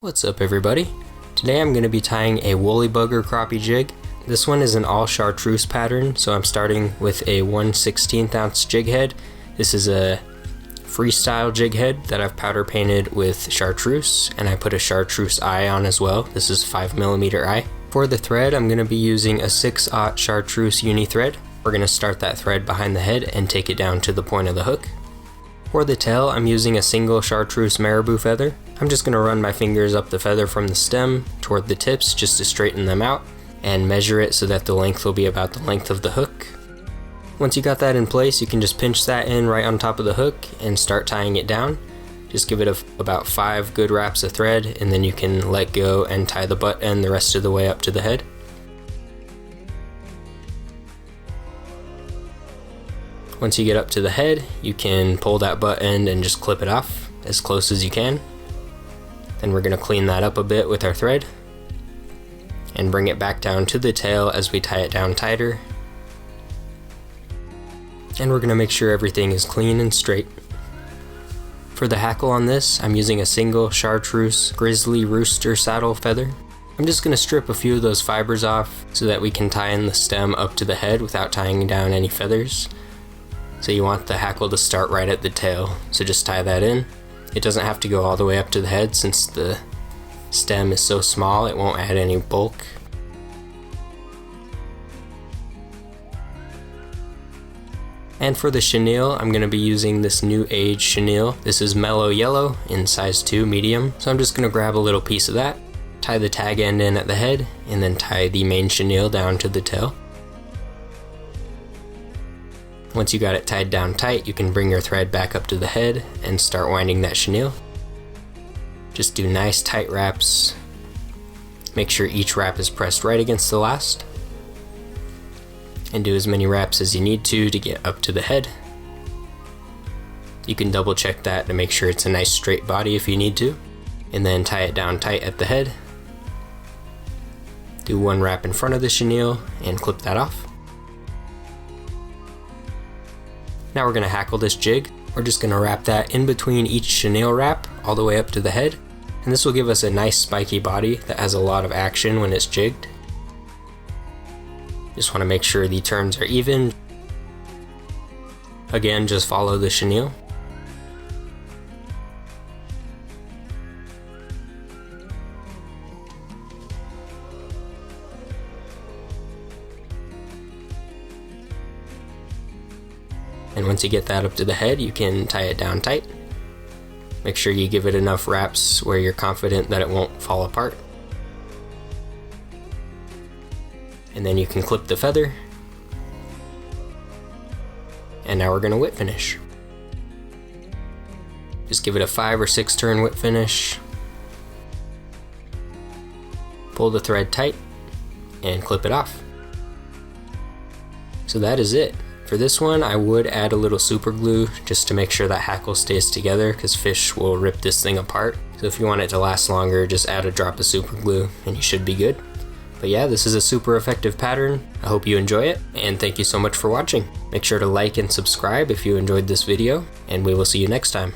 What's up everybody? Today I'm going to be tying a woolly bugger crappie jig. This one is an all chartreuse pattern, so I'm starting with a 1/16 ounce jig head. This is a freestyle jig head that I've powder painted with chartreuse, and I put a chartreuse eye on as well. This is 5mm eye. For the thread, I'm going to be using a 6/0 chartreuse uni thread. We're going to start that thread behind the head and take it down to the point of the hook. For the tail, I'm using a single chartreuse marabou feather. I'm just going to run my fingers up the feather from the stem toward the tips just to straighten them out and measure it so that the length will be about the length of the hook. Once you got that in place, you can just pinch that in right on top of the hook and start tying it down. Just give it about 5 good wraps of thread, and then you can let go and tie the butt end the rest of the way up to the head. Once you get up to the head, you can pull that butt end and just clip it off as close as you can. Then we're going to clean that up a bit with our thread and bring it back down to the tail as we tie it down tighter. And we're going to make sure everything is clean and straight. For the hackle on this, I'm using a single chartreuse grizzly rooster saddle feather. I'm just going to strip a few of those fibers off so that we can tie in the stem up to the head without tying down any feathers. So you want the hackle to start right at the tail, so just tie that in. It doesn't have to go all the way up to the head since the stem is so small it won't add any bulk. And for the chenille, I'm going to be using this new age chenille. This is Mellow Yellow in size 2 medium. So I'm just going to grab a little piece of that, tie the tag end in at the head, and then tie the main chenille down to the tail. Once you got it tied down tight, you can bring your thread back up to the head and start winding that chenille. Just do nice tight wraps. Make sure each wrap is pressed right against the last. And do as many wraps as you need to get up to the head. You can double check that to make sure it's a nice straight body if you need to. And then tie it down tight at the head. Do one wrap in front of the chenille and clip that off. Now we're going to hackle this jig. We're just going to wrap that in between each chenille wrap all the way up to the head, and this will give us a nice spiky body that has a lot of action when it's jigged. Just want to make sure the turns are even. Again, just follow the chenille. And once you get that up to the head, you can tie it down tight. Make sure you give it enough wraps where you're confident that it won't fall apart. And then you can clip the feather. And now we're going to whip finish. Just give it a 5 or 6 turn whip finish. Pull the thread tight and clip it off. So that is it. For this one, I would add a little super glue just to make sure that hackle stays together, because fish will rip this thing apart. So if you want it to last longer, just add a drop of super glue and you should be good. But yeah, this is a super effective pattern. I hope you enjoy it, and thank you so much for watching. Make sure to like and subscribe if you enjoyed this video, and we will see you next time.